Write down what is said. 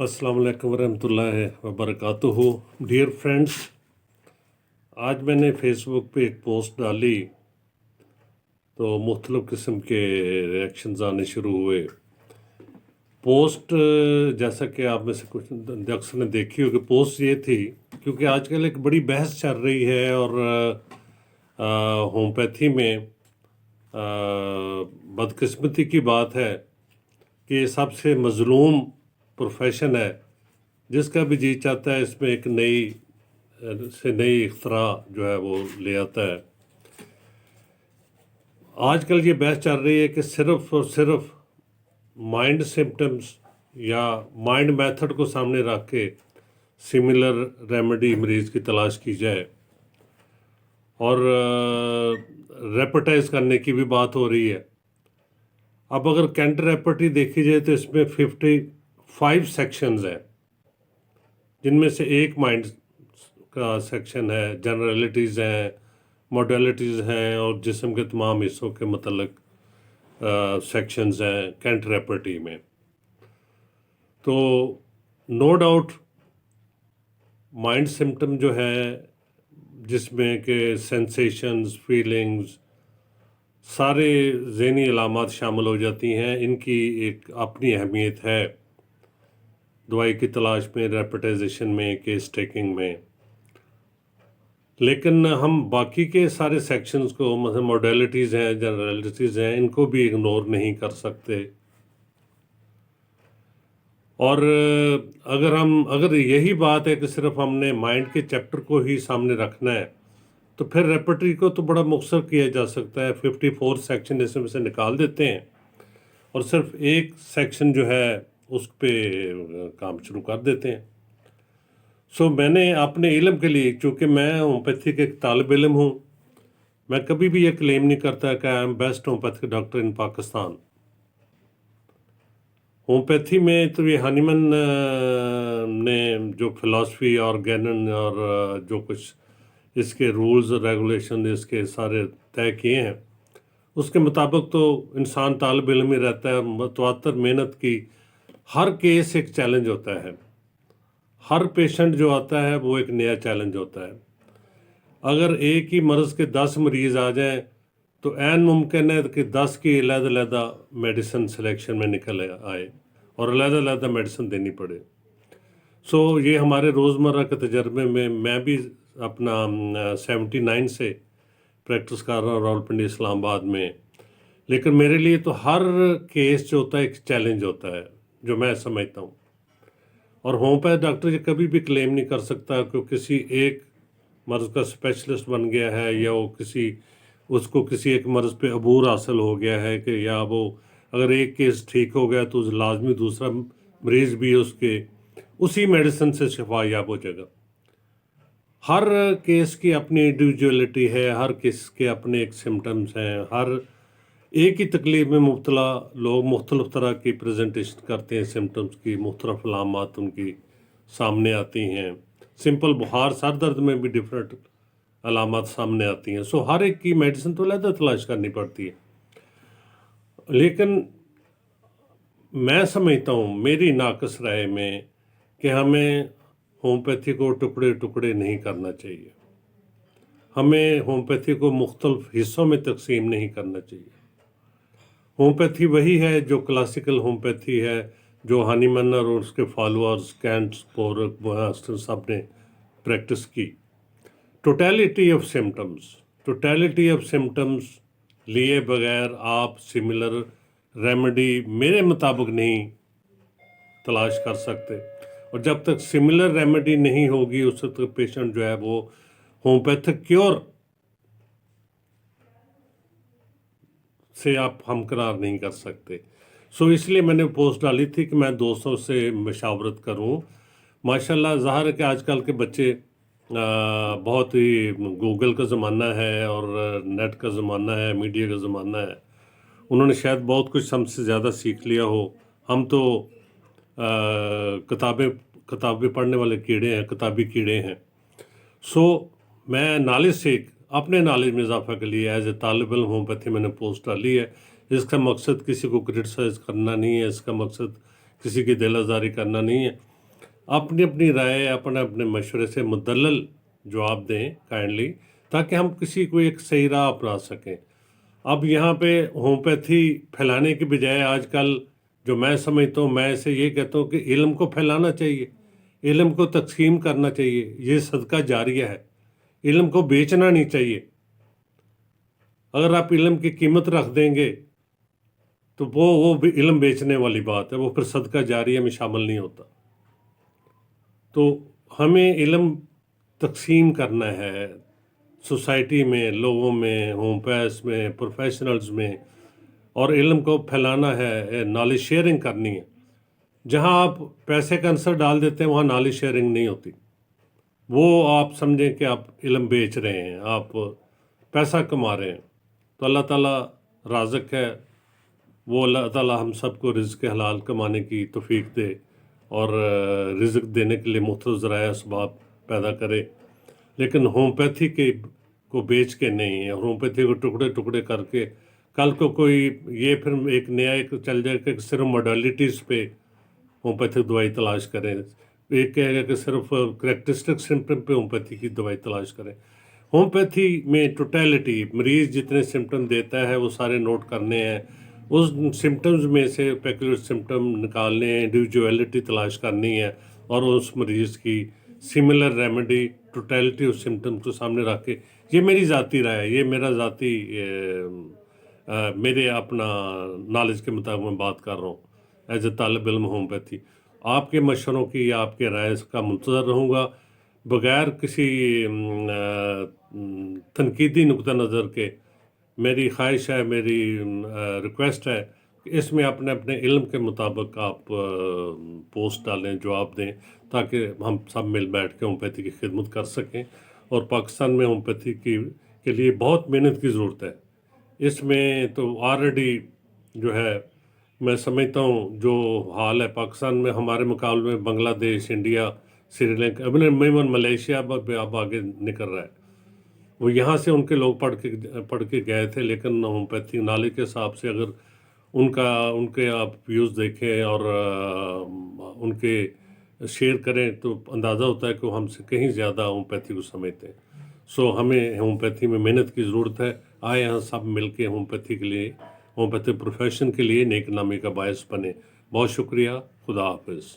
अस्सलाम वालेकुम वरहमतुल्लाहि वबरकातुहू। डियर फ्रेंड्स, आज मैंने फेसबुक पे एक पोस्ट डाली तो मुख्तलिफ़ किस्म के रिएक्शंस आने शुरू हुए। पोस्ट जैसा कि आप में से कुछ अक्सर ने देखी होगी, पोस्ट ये थी क्योंकि आजकल एक बड़ी बहस चल रही है और होम्योपैथी में बदकिस्मती की बात है कि ये सबसे मज़लूम प्रोफेशन है, जिसका भी जी चाहता है इसमें एक नई इख्तरा जो है वो ले आता है। आजकल ये बहस चल रही है कि सिर्फ़ और सिर्फ माइंड सिम्टम्स या माइंड मेथड को सामने रख के सिमिलर रेमेडी मरीज़ की तलाश की जाए और रेपर्टाइज करने की भी बात हो रही है। अब अगर कैंटर रेपर्टी देखी जाए तो इसमें 55 सेक्शंस हैं, जिनमें से एक माइंड का सेक्शन है, जनरलिटीज़ हैं, मॉडलिटीज़ हैं और जिस्म के तमाम हिस्सों के मतलब सेक्शंस हैं कैंटर रेपर्टी में। तो नो डाउट माइंड सिम्टम जो है जिसमें के सेंसेशंस, फीलिंग्स, सारे ज़हनी अलामात शामिल हो जाती हैं, इनकी एक अपनी अहमियत है दवाई की तलाश में, रेपर्टाइजेशन में, केस टेकिंग में। लेकिन हम बाकी के सारे सेक्शंस को, मतलब मॉडलिटीज़ हैं, जनरलिटीज़ हैं, इनको भी इग्नोर नहीं कर सकते। और अगर यही बात है कि सिर्फ हमने माइंड के चैप्टर को ही सामने रखना है तो फिर रेपर्टरी को तो बड़ा मुख्तसर किया जा सकता है। 54 सेक्शन इसमें से निकाल देते हैं और सिर्फ एक सेक्शन जो है उस पर काम शुरू कर देते हैं। सो मैंने अपने इल्म के लिए, चूँकि मैं होम्योपैथी के एक तालिब इल्म हूँ, मैं कभी भी ये क्लेम नहीं करता कि I am best homeopathic doctor in Pakistan. Homeopathy में तो ये हनीमन ने जो फ़िलासफ़ी और गैनन और जो कुछ इसके रूल्स और रेगुलेशन इसके सारे तय किए हैं, उसके मुताबिक तो इंसान तालिब इल्म ही रहता है। मुतवातर मेहनत की, हर केस एक चैलेंज होता है, हर पेशेंट जो आता है वो एक नया चैलेंज होता है। अगर एक ही मर्ज़ के 10 मरीज़ आ जाएं तो ऐन मुमकिन है कि 10 की अलग-अलग मेडिसिन सिलेक्शन में निकल आए और अलग-अलग मेडिसिन देनी पड़े। सो ये हमारे रोज़मर्रा के तजर्बे में, मैं भी अपना 79 से प्रैक्टिस कर रहा हूँ रावलपिंडी इस्लामाबाद में, लेकिन मेरे लिए तो हर केस जो होता है एक चैलेंज होता है, जो मैं समझता हूँ। और होम्योपैथ डॉक्टर ये कभी भी क्लेम नहीं कर सकता कि किसी एक मर्ज़ का स्पेशलिस्ट बन गया है या वो उसको किसी एक मर्ज़ पे अबूर हासिल हो गया है कि या वो अगर एक केस ठीक हो गया तो लाजमी दूसरा मरीज़ भी उसके उसी मेडिसिन से शिफा याब हो जाएगा। हर केस की अपनी इंडिविजुअलिटी है, हर केस के अपने एक सिम्टम्स हैं, हर एक ही तकलीफ में मुब्तला लोग मुख्तलिफ तरह की प्रेजेंटेशन करते हैं, सिम्टम्स की मुख्तलिफ अलामात उनकी सामने आती हैं। सिंपल बुखार, सर दर्द में भी डिफरेंट अलामात सामने आती हैं। सो हर एक की मेडिसिन तो अलग तलाश करनी पड़ती है। लेकिन मैं समझता हूँ, मेरी नाक़िस राय में, कि हमें होम्योपैथी को टुकड़े टुकड़े नहीं करना चाहिए। हमें होम्योपैथी को मुख्तलिफ हिस्सों में तकसीम नहीं करना चाहिए। होम्योपैथी वही है जो क्लासिकल होम्योपैथी है, जो हनीमन और उसके फॉलोअर्स कैंट, स्पोरक, बोहास्टन सब ने प्रैक्टिस की। टोटलिटी ऑफ सिम्टम्स लिए बगैर आप सिमिलर रेमेडी मेरे मुताबिक नहीं तलाश कर सकते, और जब तक सिमिलर रेमेडी नहीं होगी उस तक पेशेंट जो है वो होम्योपैथिक क्योर से आप हमकरार नहीं कर सकते। सो इसलिए मैंने पोस्ट डाली थी कि मैं दोस्तों से मशावरत करूं। माशाल्लाह ज़ाहिर है कि आजकल के बच्चे बहुत ही, गूगल का ज़माना है और नेट का ज़माना है, मीडिया का ज़माना है, उन्होंने शायद बहुत कुछ हमसे ज़्यादा सीख लिया हो। हम तो किताबें पढ़ने वाले कीड़े हैं, किताबी कीड़े हैं। सो मैं नॉलेज से, अपने नॉलेज में इजाफा के लिए एज ए तालिब इल्म होम्योपैथी मैंने पोस्ट डाली है। इसका मकसद किसी को क्रिटिसाइज़ करना नहीं है, इसका मकसद किसी की दिल आज़ारी करना नहीं है। اپنی اپنی رائے اپنے اپنے مشورے سے مدلل جواب دیں کائنڈلی، تاکہ ہم کسی کو ایک صحیح راہ اپنا سکیں۔ اب یہاں پہ ہومیوپیتھی پھیلانے کی بجائے آج کل جو میں سمجھتا ہوں، میں اسے یہ کہتا ہوں کہ علم کو پھیلانا چاہیے، علم کو تقسیم کرنا چاہیے، یہ صدقہ جاریہ ہے، علم کو بیچنا نہیں چاہیے۔ اگر آپ علم کی قیمت رکھ دیں گے تو وہ بھی علم بیچنے والی بات ہے، وہ پھر صدقہ جاریہ میں شامل نہیں ہوتا۔ تو ہمیں علم تقسیم کرنا ہے سوسائٹی میں، لوگوں میں، ہوم پیس میں، پروفیشنلز میں، اور علم کو پھیلانا ہے، نالج شیئرنگ کرنی ہے۔ جہاں آپ پیسے کا عنصر ڈال دیتے ہیں وہاں نالج شیئرنگ نہیں ہوتی، وہ آپ سمجھیں کہ آپ علم بیچ رہے ہیں، آپ پیسہ کما رہے ہیں۔ تو اللہ تعالیٰ رازق ہے، وہ اللہ تعالیٰ ہم سب کو رزق حلال کمانے کی توفیق دے، اور رزق دینے کے لیے مختلف ذرائع اسباب پیدا کرے، لیکن ہومیوپیتھی کو بیچ کے نہیں ہے، ہومیوپیتھی کو ٹکڑے ٹکڑے کر کے کل کو کوئی یہ پھر ایک نیا ایک چل جائے کہ صرف موڈیلٹیز پہ ہومیوپیتھک دوائی تلاش کریں، ایک کہے گا کہ صرف کریکٹرسٹک سمپٹم پہ ہومیوپیتھی کی دوائی تلاش کریں۔ ہومیوپیتھی میں ٹوٹیلٹی، مریض جتنے سمپٹم دیتا ہے وہ سارے نوٹ کرنے ہیں، اس سمپٹمز میں سے پیکولر سمپٹم نکالنے ہیں، انڈیویجویلٹی تلاش کرنی ہے، اور اس مریض کی سملر ریمیڈی ٹوٹیلٹی اس سمپٹم کو سامنے رکھ کے، یہ میری ذاتی رائے ہے، یہ میرا ذاتی میرے اپنا نالج کے مطابق میں بات کر رہا ہوں ایز اے طالب علم ہومیوپیتھی۔ آپ کے مشوروں کی یا آپ کے رائے کا منتظر رہوں گا، بغیر کسی تنقیدی نقطہ نظر کے۔ میری خواہش ہے، میری ریکویسٹ ہے کہ اس میں اپنے اپنے علم کے مطابق آپ پوسٹ ڈالیں، جواب دیں، تاکہ ہم سب مل بیٹھ کے ہومیوپیتھی کی خدمت کر سکیں۔ اور پاکستان میں ہومیوپیتھی کے لیے بہت محنت کی ضرورت ہے۔ اس میں تو آلریڈی جو ہے، میں سمجھتا ہوں جو حال ہے پاکستان میں، ہمارے مقابلے میں بنگلہ دیش، India, Sri Lanka, even Malaysia بھی اب آگے نکل رہا ہے۔ وہ یہاں سے ان کے لوگ پڑھ کے گئے تھے، لیکن ہومیوپیتھی نالج کے حساب سے اگر ان کے آپ ویوز دیکھیں اور ان کے شیئر کریں تو اندازہ ہوتا ہے کہ وہ ہم سے کہیں زیادہ ہومیوپیتھی کو سمجھتے ہیں۔ سو ہمیں ہومیوپیتھی میں محنت کی ضرورت ہے۔ آئے ہم سب مل کے ہومیوپیتھی کے لیے، ہومیوپیتھی پروفیشن کے لیے نیک نامی کا باعث بنے۔ بہت شکریہ، خدا حافظ۔